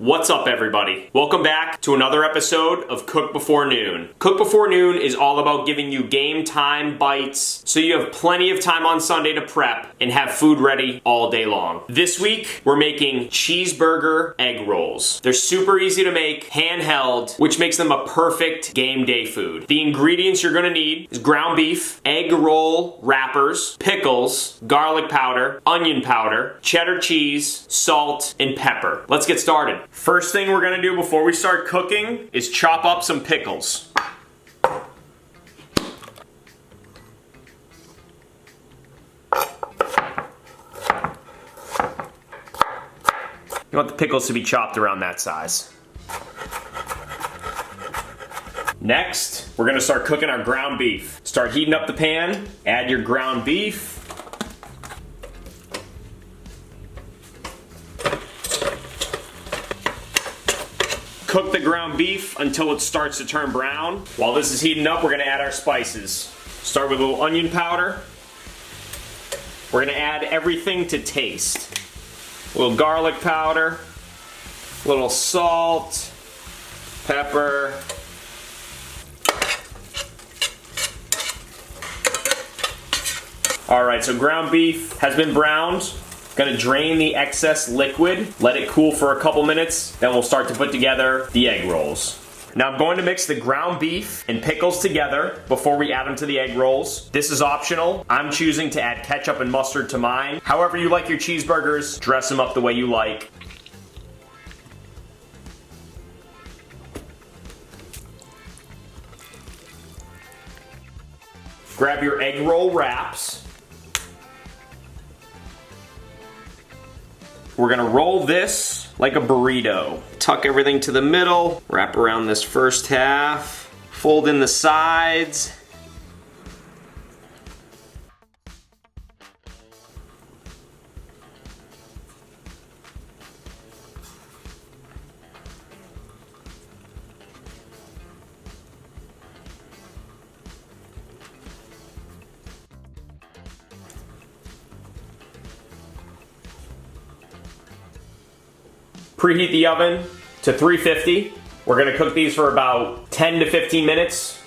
What's up, everybody? Welcome back to another episode of Cook Before Noon. Cook Before Noon is all about giving you game time bites so you have plenty of time on Sunday to prep and have food ready all day long. This week, we're making cheeseburger egg rolls. They're super easy to make, handheld, which makes them a perfect game day food. The ingredients you're gonna need is ground beef, egg roll wrappers, pickles, garlic powder, onion powder, cheddar cheese, salt, and pepper. Let's get started. First thing we're gonna do before we start cooking is chop up some pickles. You want the pickles to be chopped around that size. Next, we're gonna start cooking our ground beef. Start heating up the pan, add your ground beef. Cook the ground beef until it starts to turn brown. While this is heating up, we're gonna add our spices. Start with a little onion powder. We're gonna add everything to taste. A little garlic powder, a little salt, pepper. All right, so ground beef has been browned. Gonna drain the excess liquid, let it cool for a couple minutes, then we'll start to put together the egg rolls. Now I'm going to mix the ground beef and pickles together before we add them to the egg rolls. This is optional. I'm choosing to add ketchup and mustard to mine. However you like your cheeseburgers, dress them up the way you like. Grab your egg roll wraps. We're gonna roll this like a burrito. Tuck everything to the middle, wrap around this first half, fold in the sides. Preheat the oven to 350. We're gonna cook these for about 10 to 15 minutes.